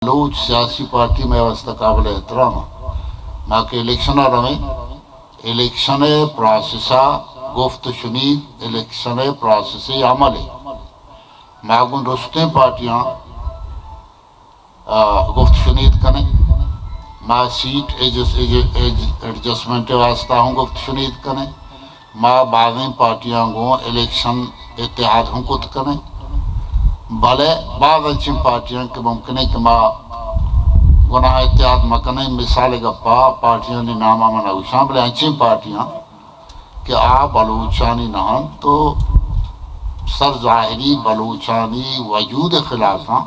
بلوچ سیاسی پارٹی میں واسطہ قابل احترام ماں کے الیکشن رہیں الیکشن پروسیسا گفت شنید الیکشن پروسیسی عمل ماگن رستیں پارٹیاں گفت شنید کنے ماں سیٹ ایڈجسٹمنٹ واسطہ ہوں گفت شنید کنے ماں باغیں پارٹیاں گوں الیکشن اتحاد ہوں کت کنے بھلے بعض اچھی پارٹیاں کہ ممکن ہے کہ ماں گناہ اتحاد مکنے مثال گپا پارٹیاں نے نامہ مناوشاں بلے اچھی پارٹیاں کہ بلوچانی نہن تو سر ظاہری بلوچانی وجود خلافاں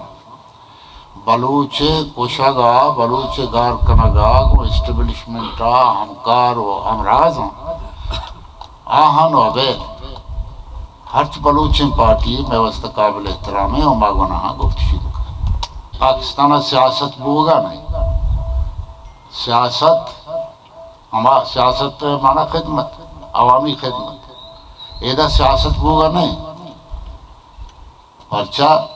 بلوچ کوشگا بلوچ گار کنگا کو اسٹیبلشمنٹا ہمکار و امراض آہن و بیر ہرچ بلوچیں پارٹی میں واسطہ قابل احترام ہے اور ماگونا گفت شروع کر پاکستان سیاست بوگا نہیں سیاست مانا خدمت عوامی خدمت ایدہ سیاست بوگا نہیں پرچہ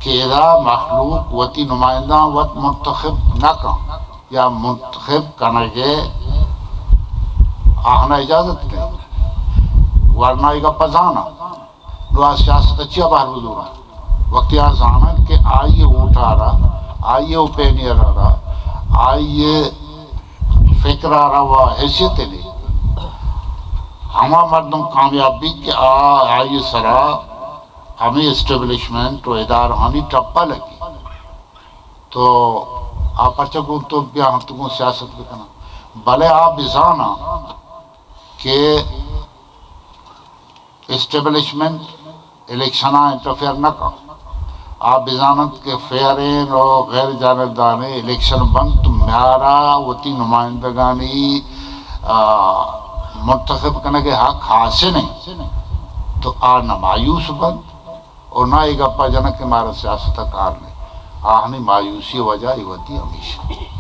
کہ ایدہ مخلوق وطی نمائندہ وط منتخب نہ کن یا منتخب کنگے آہنا اجازت نہیں ورنہ ایگا پزانا نوہ سیاست اچھی باہر بزورا وقتی آزانا کہ آئیے اوٹا رہا آئیے اوپینیر رہا آئیے فکر رہا و حیثیت لے ہما مردم کامیابی کہ آئیے سرا ہمیں اسٹیبلشمنٹ و ادارہانی ٹپا لگی تو آپ اچھا گون تو بیا ہم تکون سیاست بکنا بلے آپ بزانا کہ اسٹیبلشمنٹ الیکشنہ انٹرفیئر نہ کر آپ بزانت کے فیرین اور غیر جانبداریں الیکشن بند تو میارا وطی نمائندگانی منتخب کرنے کے حق حاصل نہیں تو نہ مایوس بند اور نہ ایک اپا جنک کے مارا سیاست کار نہیں آہنی مایوسی وجہ ہی ہوتی ہمیشہ